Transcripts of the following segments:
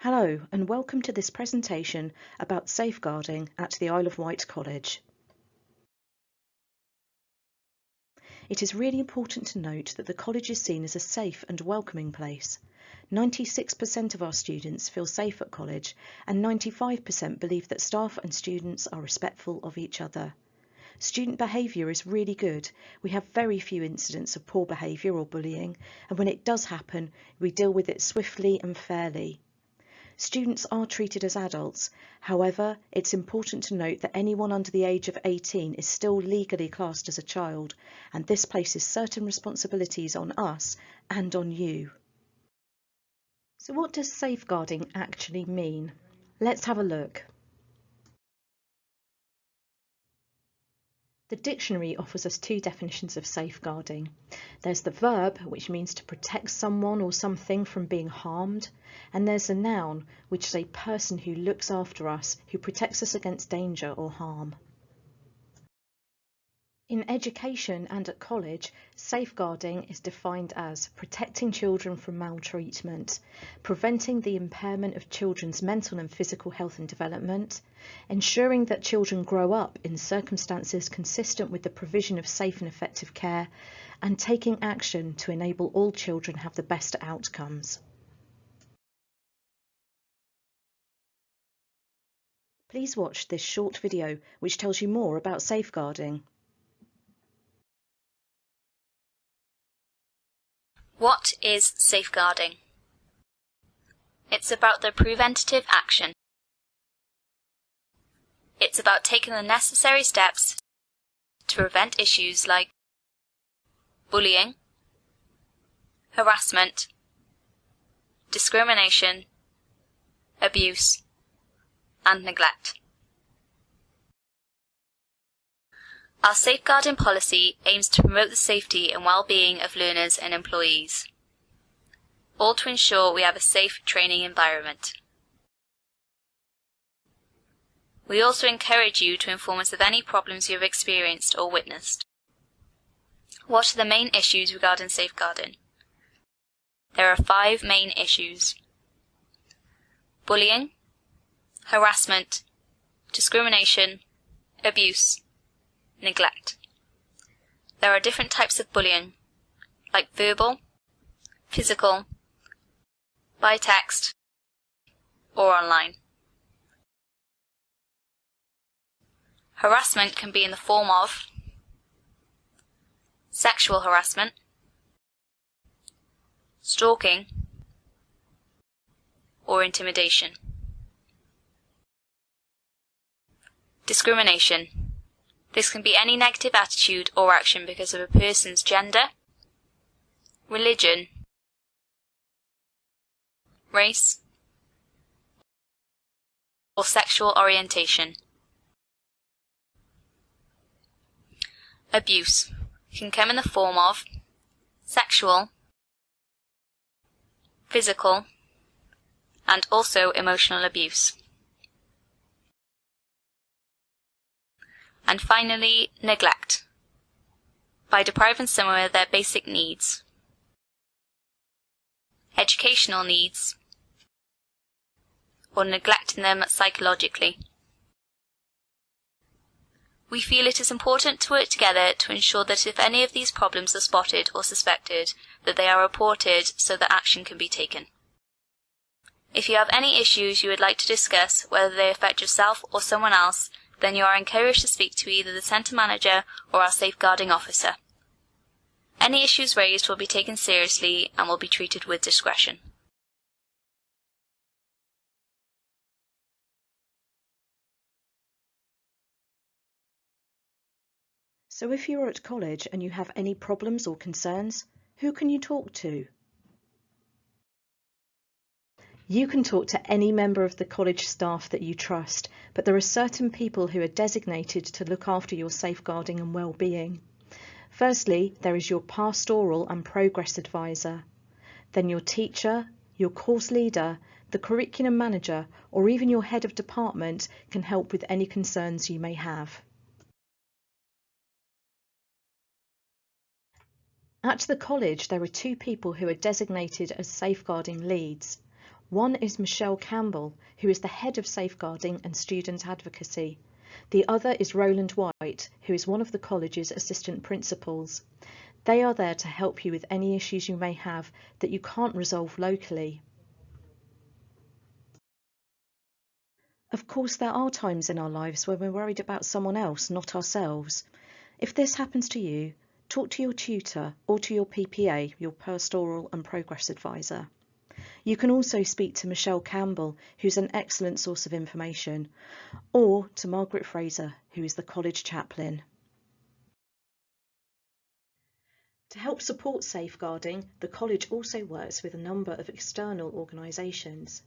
Hello and welcome to this presentation about safeguarding at the Isle of Wight College. It is really important to note that the college is seen as a safe and welcoming place. 96% of our students feel safe at college and 95% believe that staff and students are respectful of each other. Student behaviour is really good. We have very few incidents of poor behaviour or bullying, and when it does happen, we deal with it swiftly and fairly. Students are treated as adults. However, it's important to note that anyone under the age of 18 is still legally classed as a child, and this places certain responsibilities on us and on you. So what does safeguarding actually mean? Let's have a look. The dictionary offers us two definitions of safeguarding. There's the verb, which means to protect someone or something from being harmed, and there's the noun, which is a person who looks after us, who protects us against danger or harm. In education and at college, safeguarding is defined as protecting children from maltreatment, preventing the impairment of children's mental and physical health and development, ensuring that children grow up in circumstances consistent with the provision of safe and effective care, and taking action to enable all children have the best outcomes. Please watch this short video which tells you more about safeguarding. What is safeguarding? It's about the preventative action. It's about taking the necessary steps to prevent issues like bullying, harassment, discrimination, abuse, and neglect. Our safeguarding policy aims to promote the safety and well-being of learners and employees, all to ensure we have a safe training environment. We also encourage you to inform us of any problems you have experienced or witnessed. What are the main issues regarding safeguarding? There are 5 main issues: bullying, harassment, discrimination, abuse, neglect. There are different types of bullying, like verbal, physical, by text, or online. Harassment can be in the form of sexual harassment, stalking, or intimidation. Discrimination. This can be any negative attitude or action because of a person's gender, religion, race, or sexual orientation. Abuse can come in the form of sexual, physical, and also emotional abuse. And finally, neglect, by depriving someone of their basic needs, educational needs, or neglecting them psychologically. We feel it is important to work together to ensure that if any of these problems are spotted or suspected, that they are reported so that action can be taken. If you have any issues you would like to discuss, whether they affect yourself or someone else, then you are encouraged to speak to either the centre manager or our safeguarding officer. Any issues raised will be taken seriously and will be treated with discretion. So if you're at college and you have any problems or concerns, who can you talk to? You can talk to any member of the college staff that you trust, but there are certain people who are designated to look after your safeguarding and well-being. Firstly, there is your pastoral and progress advisor, then your teacher, your course leader, the curriculum manager, or even your head of department can help with any concerns you may have. At the college, there are 2 people who are designated as safeguarding leads. One is Michelle Campbell, who is the Head of Safeguarding and Student Advocacy. The other is Roland White, who is one of the college's assistant principals. They are there to help you with any issues you may have that you can't resolve locally. Of course, there are times in our lives when we're worried about someone else, not ourselves. If this happens to you, talk to your tutor or to your PPA, your Pastoral and Progress Advisor. You can also speak to Michelle Campbell, who's an excellent source of information, or to Margaret Fraser, who is the college chaplain. To help support safeguarding, the college also works with a number of external organisations.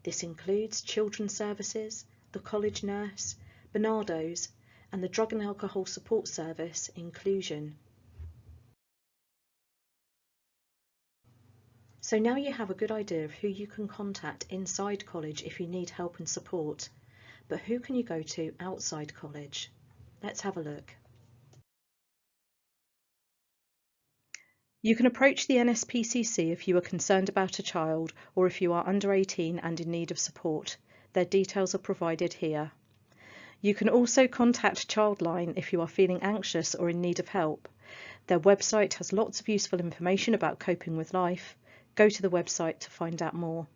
This includes Children's Services, the College Nurse, Barnardo's, and the Drug and Alcohol Support Service, Inclusion. So now you have a good idea of who you can contact inside college if you need help and support. But who can you go to outside college? Let's have a look. You can approach the NSPCC if you are concerned about a child or if you are under 18 and in need of support. Their details are provided here. You can also contact Childline if you are feeling anxious or in need of help. Their website has lots of useful information about coping with life. Go to the website to find out more.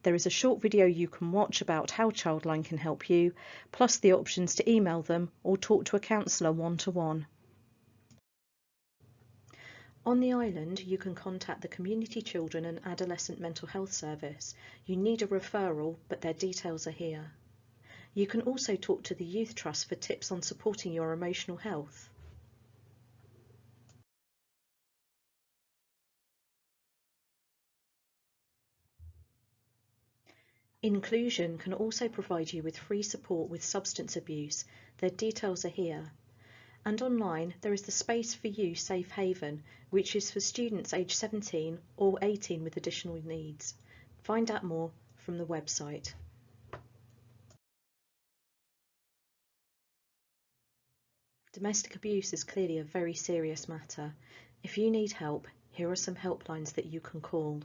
There is a short video you can watch about how Childline can help you, plus the options to email them or talk to a counsellor one-to-one. On the island, you can contact the Community Children and Adolescent Mental Health Service. You need a referral, but their details are here. You can also talk to the Youth Trust for tips on supporting your emotional health. Inclusion can also provide you with free support with substance abuse. Their details are here. And online, there is the Space for You Safe Haven, which is for students aged 17 or 18 with additional needs. Find out more from the website. Domestic abuse is clearly a very serious matter. If you need help, here are some helplines that you can call.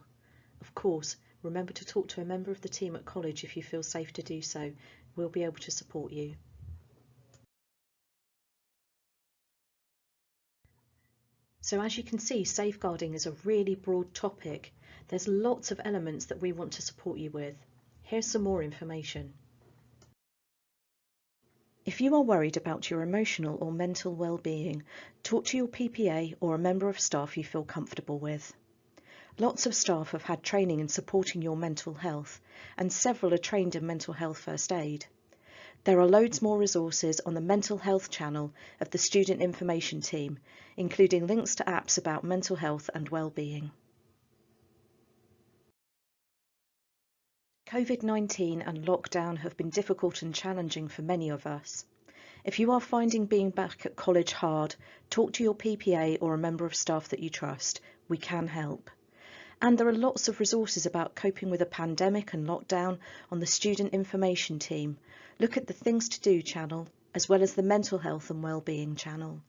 Of course, remember to talk to a member of the team at college if you feel safe to do so. We'll be able to support you. So as you can see, safeguarding is a really broad topic. There's lots of elements that we want to support you with. Here's some more information. If you are worried about your emotional or mental well-being, talk to your PPA or a member of staff you feel comfortable with. Lots of staff have had training in supporting your mental health, and several are trained in mental health first aid. There are loads more resources on the mental health channel of the Student Information Team, including links to apps about mental health and well-being. COVID-19 and lockdown have been difficult and challenging for many of us. If you are finding being back at college hard, talk to your PPA or a member of staff that you trust. We can help. And there are lots of resources about coping with a pandemic and lockdown on the Student Information Team. Look at the Things to Do channel, as well as the Mental Health and Wellbeing channel.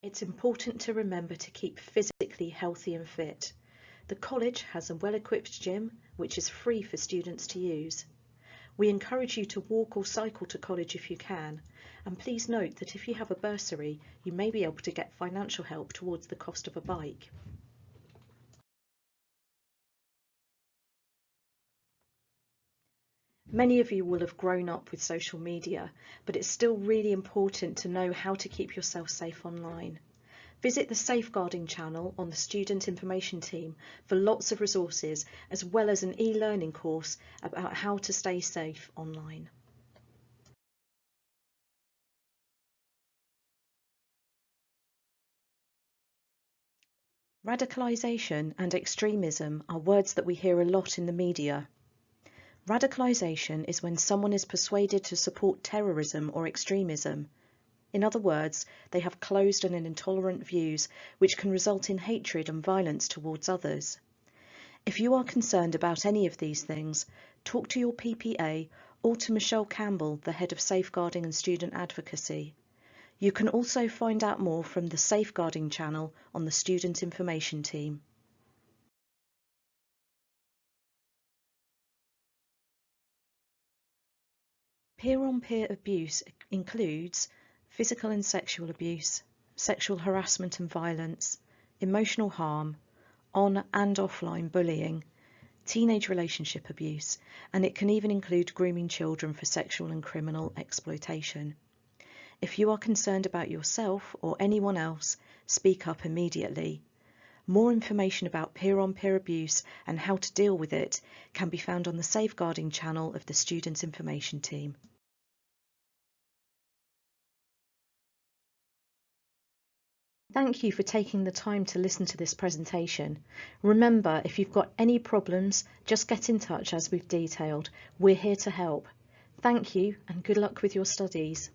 It's important to remember to keep physically healthy and fit. The college has a well-equipped gym, which is free for students to use. We encourage you to walk or cycle to college if you can, and please note that if you have a bursary, you may be able to get financial help towards the cost of a bike. Many of you will have grown up with social media, but it's still really important to know how to keep yourself safe online. Visit the Safeguarding channel on the Student Information Team for lots of resources, as well as an e-learning course about how to stay safe online. Radicalisation and extremism are words that we hear a lot in the media. Radicalisation is when someone is persuaded to support terrorism or extremism. In other words, they have closed and intolerant views which can result in hatred and violence towards others. If you are concerned about any of these things, talk to your PPA or to Michelle Campbell, the Head of Safeguarding and Student Advocacy. You can also find out more from the Safeguarding channel on the Student Information Team. Peer-on-peer abuse includes physical and sexual abuse, sexual harassment and violence, emotional harm, on and offline bullying, teenage relationship abuse, and it can even include grooming children for sexual and criminal exploitation. If you are concerned about yourself or anyone else, speak up immediately. More information about peer-on-peer abuse and how to deal with it can be found on the Safeguarding channel of the Student Information Team. Thank you for taking the time to listen to this presentation. Remember, if you've got any problems, just get in touch as we've detailed. We're here to help. Thank you and good luck with your studies.